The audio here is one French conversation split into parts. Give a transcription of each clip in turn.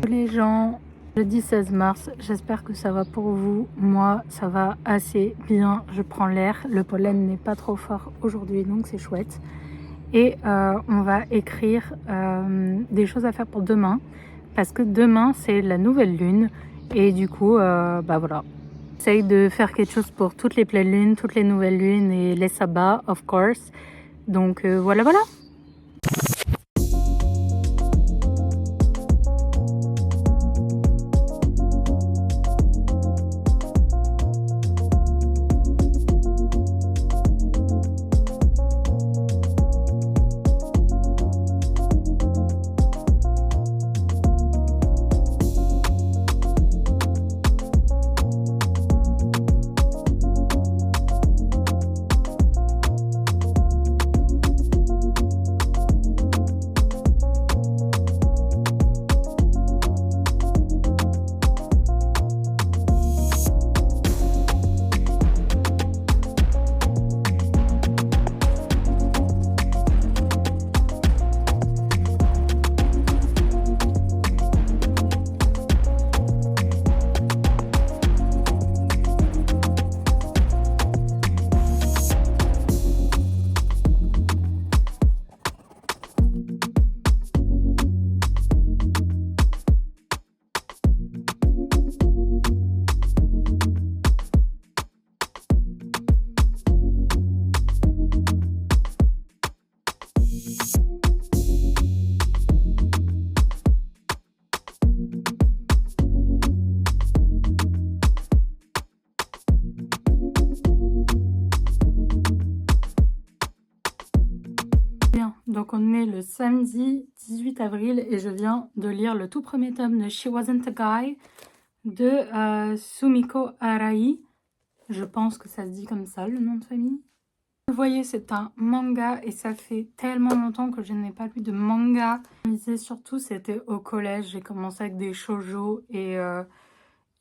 les gens, jeudi 16 mars, j'espère que ça va pour vous. Moi, ça va assez bien, je prends l'air, le pollen n'est pas trop fort aujourd'hui, donc c'est chouette. Et on va écrire des choses à faire pour demain, parce que demain, c'est la nouvelle lune, et du coup, voilà. J'essaye de faire quelque chose pour toutes les pleines lunes, toutes les nouvelles lunes et les sabbats, of course. Donc voilà. Bien, donc on est le samedi 18 avril et je viens de lire le tout premier tome de She Wasn't a Guy de Sumiko Arai. Je pense que ça se dit comme ça, le nom de famille. Vous voyez, c'est un manga et ça fait tellement longtemps que je n'ai pas lu de manga. Surtout, c'était au collège. J'ai commencé avec des shoujo et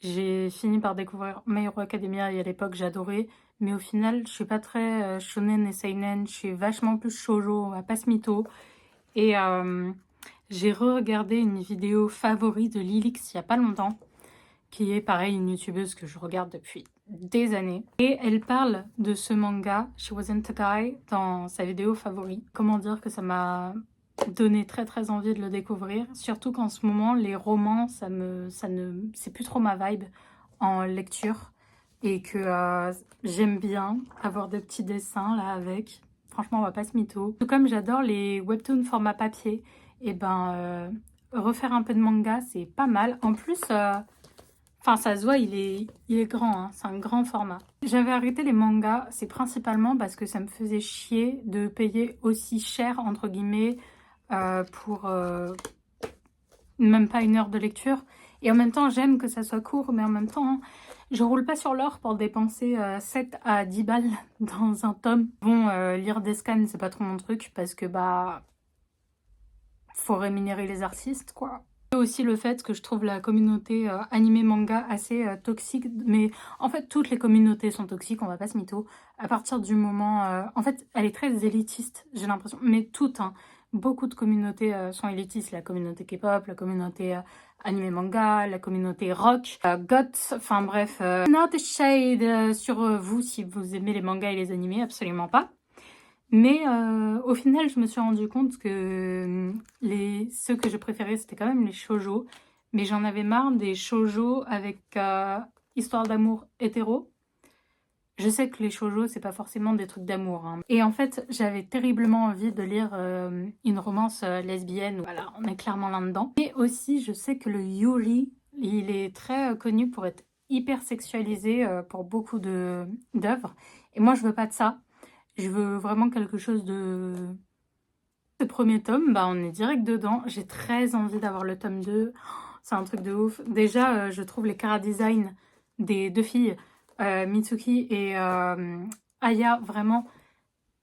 j'ai fini par découvrir My Hero Academia et à l'époque, j'adorais. Mais au final, je suis pas très shonen et seinen. Je suis vachement plus shoujo, on va pas se mytho. Et j'ai re-regardé une vidéo favorite de Lilix il y a pas longtemps, qui est pareil une youtubeuse que je regarde depuis des années. Et elle parle de ce manga, She Wasn't a Guy, dans sa vidéo favorite. Comment dire que ça m'a donné très envie de le découvrir. Surtout qu'en ce moment, les romans, c'est plus trop ma vibe en lecture. Et que j'aime bien avoir des petits dessins là avec. Franchement, on va pas se mytho. Tout comme j'adore les webtoons format papier, et refaire un peu de manga, c'est pas mal. En plus... Enfin, ça se voit, il est grand, hein, c'est un grand format. J'avais arrêté les mangas, c'est principalement parce que ça me faisait chier de payer aussi cher, entre guillemets, pour même pas 1 heure de lecture. Et en même temps, j'aime que ça soit court, mais en même temps, je roule pas sur l'or pour dépenser 7 à 10 balles dans un tome. Bon, lire des scans, c'est pas trop mon truc, parce que, faut rémunérer les artistes, quoi. Et aussi le fait que je trouve la communauté animé manga assez toxique, mais en fait toutes les communautés sont toxiques, on va pas se mytho. À partir du moment, en fait elle est très élitiste, j'ai l'impression, mais toutes, hein. Beaucoup de communautés sont élitistes, la communauté K-pop, la communauté animé manga, la communauté rock, goth, enfin bref, not a shade sur vous si vous aimez les mangas et les animés, absolument pas. Mais au final, je me suis rendu compte que ceux que je préférais, c'était quand même les shoujo. Mais j'en avais marre des shoujo avec histoire d'amour hétéro. Je sais que les shoujo, c'est pas forcément des trucs d'amour, hein. Et en fait, j'avais terriblement envie de lire une romance lesbienne. Voilà, on est clairement là-dedans. Et aussi, je sais que le yuri, il est très connu pour être hyper sexualisé pour beaucoup d'œuvres. Et moi, je veux pas de ça. Je veux vraiment quelque chose de... Ce premier tome, on est direct dedans. J'ai très envie d'avoir le tome 2. C'est un truc de ouf. Déjà, je trouve les chara-design des deux filles, Mitsuki et Aya, vraiment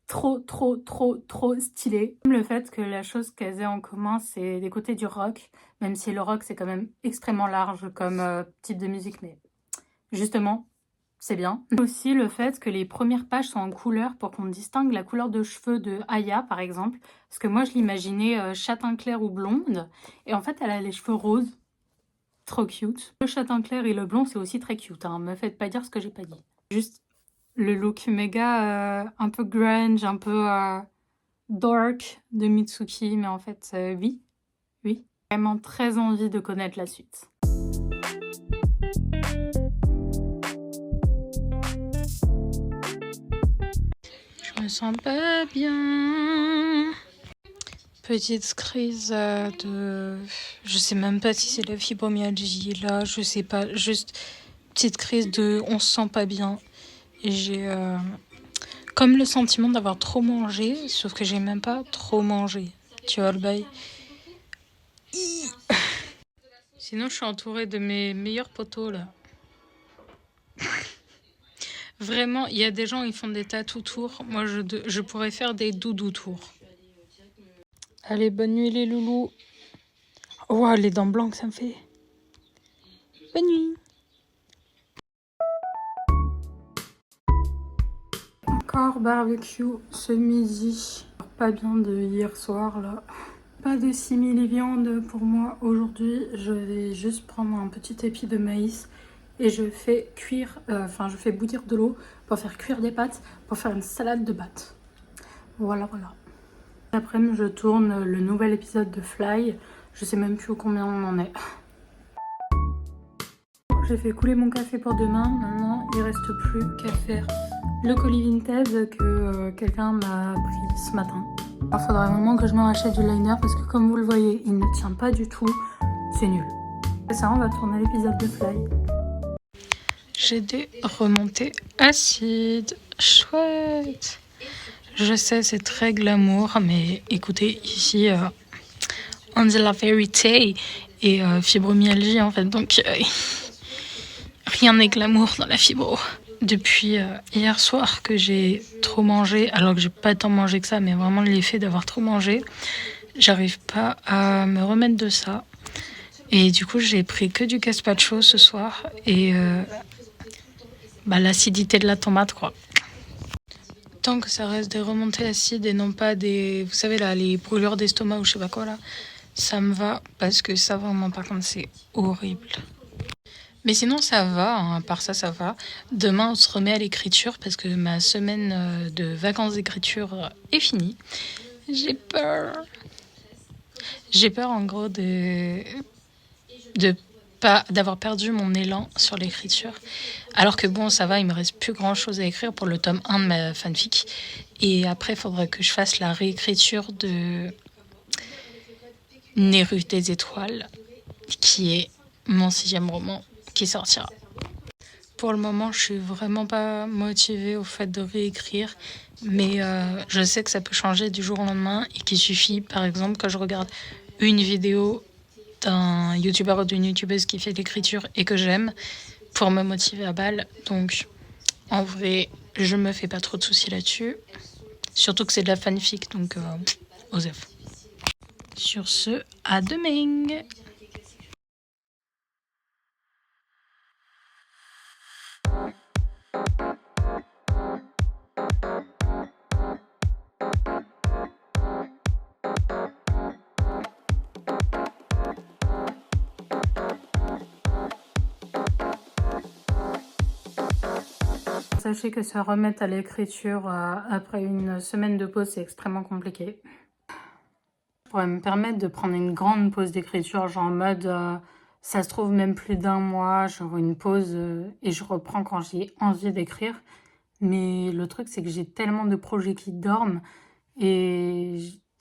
trop stylés. Le fait que la chose qu'elles aient en commun, c'est des côtés du rock. Même si le rock, c'est quand même extrêmement large comme type de musique. Mais justement... c'est bien. Aussi le fait que les premières pages sont en couleur pour qu'on distingue la couleur de cheveux de Aya par exemple. Parce que moi je l'imaginais châtain clair ou blonde. Et en fait elle a les cheveux roses. trop cute. Le châtain clair et le blond, c'est aussi très cute, hein. Me faites pas dire ce que j'ai pas dit. Juste le look méga un peu grunge, un peu dark de Mitsuki, mais en fait, oui, oui. Vraiment très envie de connaître la suite. Je me sens pas bien. Petite crise de... Je sais même pas si c'est la fibromyalgie, là, je sais pas. Juste petite crise de on se sent pas bien. Et j'ai comme le sentiment d'avoir trop mangé, sauf que j'ai même pas trop mangé. Tu vois le bail. Sinon, je suis entourée de mes meilleurs potos, là. Vraiment, il y a des gens, ils font des tatou tours. Moi, je pourrais faire des doudou tours. Allez, bonne nuit, les loulous. Oh, les dents blanches, ça me fait. Bonne nuit. Encore barbecue ce midi. Pas bien de hier soir, là. Pas de simili-viande pour moi aujourd'hui. Je vais juste prendre un petit épi de maïs et je fais cuire, je fais bouillir de l'eau pour faire cuire des pâtes, pour faire une salade de pâtes. Voilà, voilà. Après-midi, je tourne le nouvel épisode de Fly. Je sais même plus au combien on en est. J'ai fait couler mon café pour demain. Maintenant, il reste plus qu'à faire le colis Vinted que quelqu'un m'a pris ce matin. Il faudra vraiment que je me rachète du liner parce que comme vous le voyez, il ne tient pas du tout. C'est nul. Et ça, on va tourner l'épisode de Fly. J'ai des remontées acides. Chouette. Je sais, c'est très glamour, mais écoutez, ici, on dit la vérité et fibromyalgie en fait, donc rien n'est glamour dans la fibro. Depuis hier soir que j'ai trop mangé, alors que j'ai pas tant mangé que ça, mais vraiment l'effet d'avoir trop mangé, j'arrive pas à me remettre de ça. Et du coup, j'ai pris que du gazpacho ce soir et l'acidité de la tomate, quoi. Tant que ça reste des remontées acides et non pas des, vous savez là, les brûlures d'estomac ou je sais pas quoi là, ça me va parce que ça vraiment par contre c'est horrible. Mais sinon ça va, hein, à part ça, ça va. Demain on se remet à l'écriture parce que ma semaine de vacances d'écriture est finie. J'ai peur. J'ai peur en gros d'avoir perdu mon élan sur l'écriture. Alors que bon, ça va, il me reste plus grand chose à écrire pour le tome 1 de ma fanfic. Et après, il faudrait que je fasse la réécriture de Neru des étoiles, qui est mon 6e roman qui sortira. Pour le moment, je suis vraiment pas motivée au fait de réécrire, mais je sais que ça peut changer du jour au lendemain et qu'il suffit, par exemple, que je regarde une vidéo d'un youtubeur ou d'une youtubeuse qui fait l'écriture et que j'aime pour me motiver à balle. Donc, en vrai, je me fais pas trop de soucis là-dessus. Surtout que c'est de la fanfic, donc osef. Sur ce, à demain. Sachez que se remettre à l'écriture après une semaine de pause, c'est extrêmement compliqué. Je pourrais me permettre de prendre une grande pause d'écriture, genre en mode, ça se trouve même plus d'un mois, genre une pause et je reprends quand j'ai envie d'écrire. Mais le truc, c'est que j'ai tellement de projets qui dorment et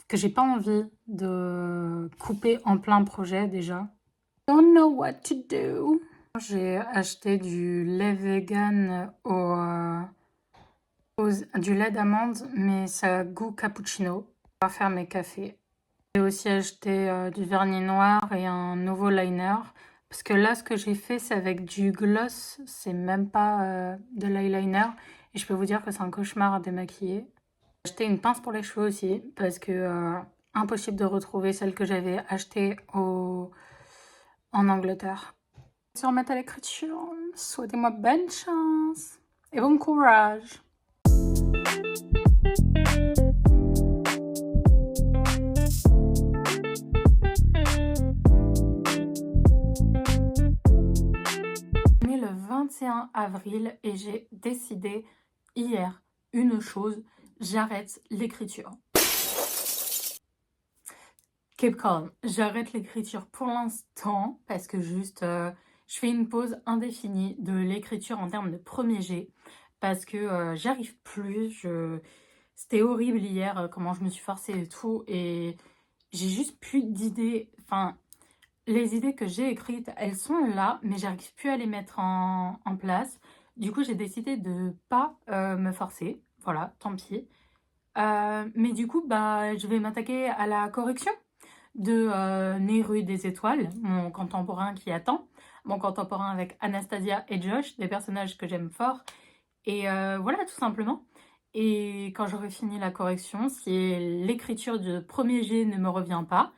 que j'ai pas envie de couper en plein projet déjà. Don't know what to do. J'ai acheté du lait vegan du lait d'amande, mais ça a goût cappuccino. On va faire mes cafés. J'ai aussi acheté du vernis noir et un nouveau liner. Parce que là, ce que j'ai fait, c'est avec du gloss. C'est même pas de l'eyeliner. Et je peux vous dire que c'est un cauchemar à démaquiller. J'ai acheté une pince pour les cheveux aussi. Parce que impossible de retrouver celle que j'avais achetée en Angleterre. Se remettre à l'écriture, souhaitez-moi bonne chance et bon courage. 21 avril et j'ai décidé hier une chose, j'arrête l'écriture. Keep calm. J'arrête l'écriture pour l'instant parce que juste je fais une pause indéfinie de l'écriture en termes de premier jet parce que j'y arrive plus. C'était horrible hier comment je me suis forcée et tout et j'ai juste plus d'idées. Enfin, les idées que j'ai écrites, elles sont là, mais j'arrive plus à les mettre en place. Du coup, j'ai décidé de pas me forcer. Voilà, tant pis. Mais du coup, bah, je vais m'attaquer à la correction de Neru des Étoiles, mon contemporain qui attend. Mon contemporain avec Anastasia et Josh, des personnages que j'aime fort. Et voilà, tout simplement. Et quand j'aurai fini la correction, si l'écriture du premier jet ne me revient pas,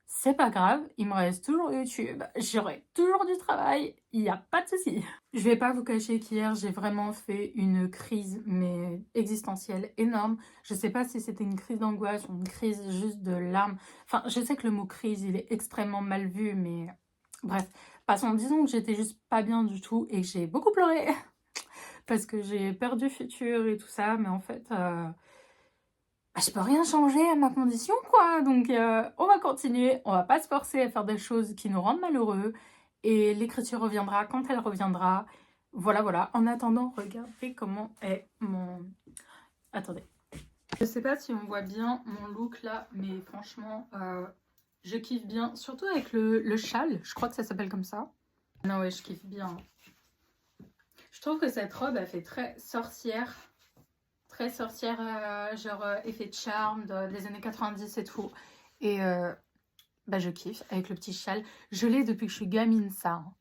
c'est pas grave, il me reste toujours YouTube, j'aurai toujours du travail, il n'y a pas de souci. Je vais pas vous cacher qu'hier, j'ai vraiment fait une crise, mais existentielle, énorme. Je sais pas si c'était une crise d'angoisse ou une crise juste de larmes. Enfin, je sais que le mot crise, il est extrêmement mal vu, mais bref. Passons, disons que j'étais juste pas bien du tout et que j'ai beaucoup pleuré. Parce que j'ai peur du futur et tout ça, mais en fait... je peux rien changer à ma condition, quoi. Donc, on va continuer. On va pas se forcer à faire des choses qui nous rendent malheureux. Et l'écriture reviendra quand elle reviendra. Voilà, voilà. En attendant, regardez comment est mon... Attendez. Je sais pas si on voit bien mon look là, mais franchement, je kiffe bien. Surtout avec le châle. Je crois que ça s'appelle comme ça. Non, ouais, je kiffe bien. Je trouve que cette robe, elle fait très sorcière. Très sorcière, genre effet de charme des années 90 et tout. Et bah, je kiffe avec le petit châle. Je l'ai depuis que je suis gamine, ça. Hein.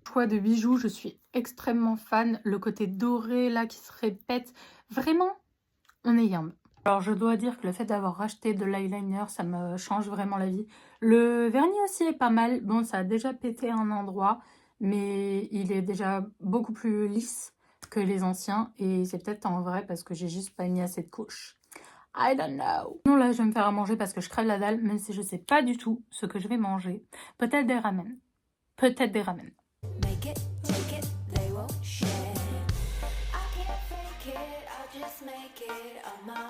Choix de bijoux, je suis extrêmement fan. Le côté doré là qui se répète. Vraiment, on est yambe. Alors je dois dire que le fait d'avoir racheté de l'eyeliner, ça me change vraiment la vie. Le vernis aussi est pas mal. Bon, ça a déjà pété un endroit, mais il est déjà beaucoup plus lisse que les anciens. Et c'est peut-être en vrai parce que j'ai juste pas mis assez de couches. I don't know. Non, là, je vais me faire à manger parce que je crève la dalle, même si je sais pas du tout ce que je vais manger. Peut-être des ramen. Peut-être des ramen. Make it, take it, they won't share. I can't fake it, I'll just make it on my own.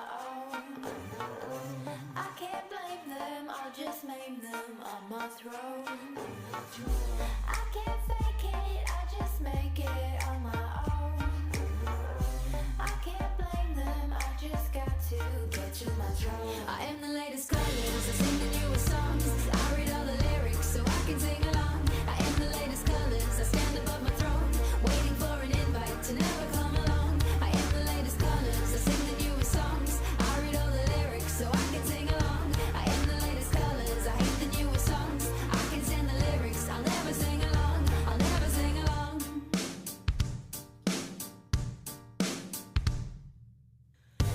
I can't blame them, I'll just maim them on my throne. I can't fake it, I'll just make it on my own. I can't blame them, I just got to get to my throne. I am the latest colors, I sing the newest songs. I read all the lyrics so I can sing along. I am the latest colors, I stand above my throne, waiting for an invite to never come along. I am the latest colors, I sing the newest songs. I read all the lyrics so I can sing along. I am the latest colors, I hate the newest songs. I can stand the lyrics, I'll never sing along. I'll never sing along.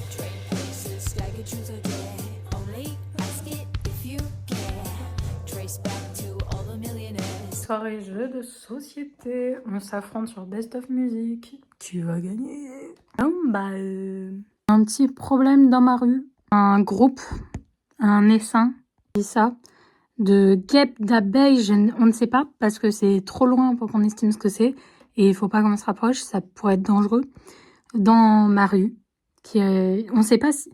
Trade places like a truth or dare. Only ask it if you care. Trace back to all the millionaires. Soirée jeu de société. On s'affronte sur Best of Music. Qui va gagner? Un petit problème dans ma rue. Un groupe, un essaim, dit ça, de guêpes, d'abeilles, on ne sait pas parce que c'est trop loin pour qu'on estime ce que c'est et il faut pas qu'on se rapproche, ça pourrait être dangereux. Dans ma rue, on ne sait pas si,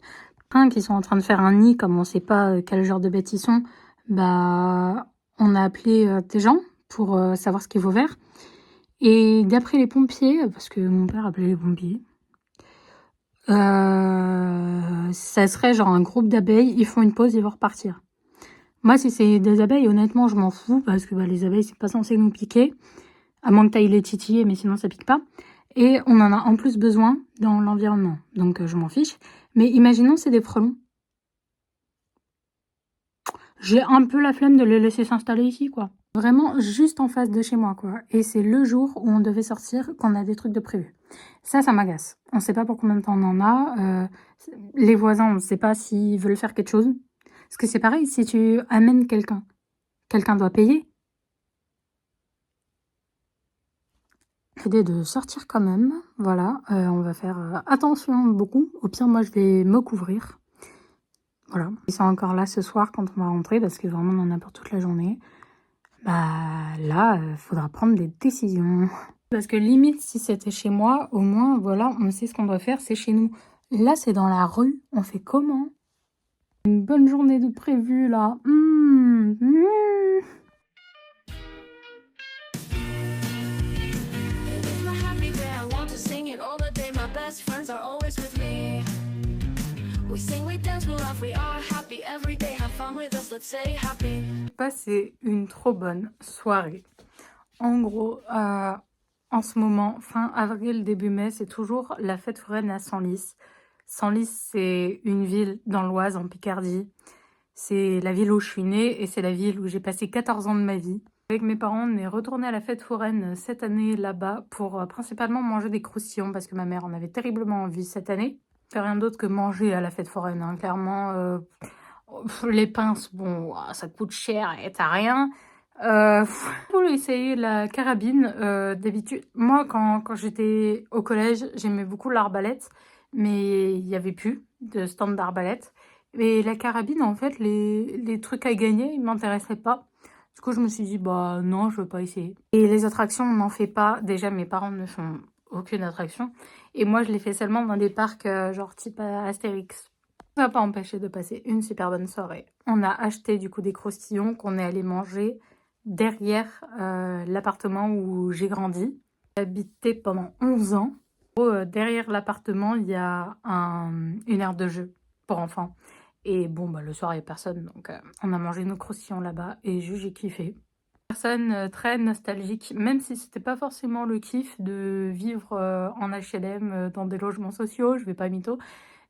qui sont en train de faire un nid, comme on ne sait pas quel genre de bêtes ils sont, bah on a appelé des gens pour savoir ce qu'il faut faire. Et d'après les pompiers, parce que mon père appelait les pompiers, ça serait genre un groupe d'abeilles, ils font une pause, ils vont repartir. Moi, si c'est des abeilles, honnêtement, je m'en fous, parce que bah, les abeilles, c'est pas censé nous piquer, à moins que t'ailles les titiller, mais sinon ça pique pas. Et on en a en plus besoin dans l'environnement, donc je m'en fiche. Mais imaginons, c'est des frelons. J'ai un peu la flemme de les laisser s'installer ici, quoi. Vraiment juste en face de chez moi, quoi. Et c'est le jour où on devait sortir, qu'on a des trucs de prévu. Ça m'agace. On sait pas pour combien de temps on en a. Les voisins, on sait pas s'ils veulent faire quelque chose. Parce que c'est pareil, si tu amènes quelqu'un, quelqu'un doit payer. L'idée de sortir quand même, voilà. On va faire attention beaucoup. Au pire, moi, je vais me couvrir. Voilà. Ils sont encore là ce soir quand on va rentrer, parce que vraiment, on en a pour toute la journée. Bah là, faudra prendre des décisions. Parce que limite, si c'était chez moi, au moins, voilà, on sait ce qu'on doit faire, c'est chez nous. Là, c'est dans la rue, on fait comment? Une bonne journée de prévu, là. Passer une trop bonne soirée. En gros, en ce moment, fin avril, début mai, c'est toujours la fête foraine à Senlis. Senlis, c'est une ville dans l'Oise, en Picardie. C'est la ville où je suis née et c'est la ville où j'ai passé 14 ans de ma vie. Avec mes parents, on est retourné à la fête foraine cette année là-bas pour principalement manger des croustillons parce que ma mère en avait terriblement envie cette année. Faire rien d'autre que manger à la fête foraine, hein. Clairement, les pinces, bon, ça coûte cher et t'as rien. Faut essayer la carabine. D'habitude, moi, quand j'étais au collège, j'aimais beaucoup l'arbalète, mais il n'y avait plus de stand d'arbalète. Et la carabine, en fait, les trucs à gagner, ils m'intéressaient pas. Du coup, je me suis dit, bah non, je veux pas essayer. Et les attractions, on n'en fait pas. Déjà, mes parents ne font aucune attraction. Et moi, je les fais seulement dans des parcs genre type Astérix. Ça n'a pas empêché de passer une super bonne soirée. On a acheté du coup des croustillons qu'on est allé manger derrière l'appartement où j'ai grandi. J'ai habité pendant 11 ans. Derrière l'appartement, il y a une aire de jeu pour enfants. Et bon, bah, le soir, il n'y a personne, donc on a mangé nos croustillons là-bas et j'ai kiffé. Personne très nostalgique, même si c'était pas forcément le kiff de vivre en HLM dans des logements sociaux, je vais pas mytho,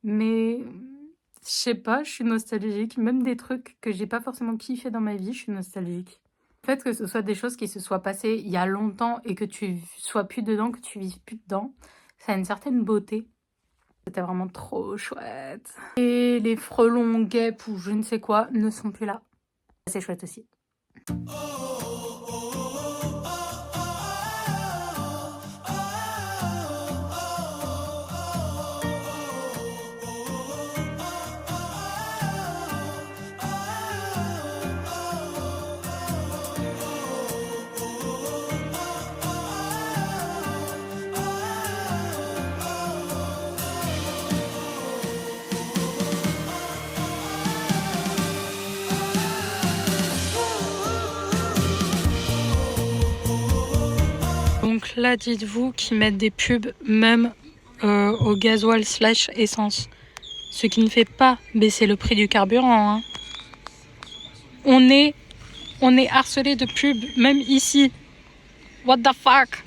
mais je sais pas, je suis nostalgique. Même des trucs que j'ai pas forcément kiffé dans ma vie, je suis nostalgique. Le fait que ce soit des choses qui se soient passées il y a longtemps et que tu sois plus dedans, que tu vives plus dedans, ça a une certaine beauté. C'était vraiment trop chouette. Et les frelons, guêpes ou je ne sais quoi ne sont plus là. C'est chouette aussi. Donc là, dites-vous qu'ils mettent des pubs même au gasoil / essence. Ce qui ne fait pas baisser le prix du carburant. Hein. On est harcelé de pubs, même ici. What the fuck?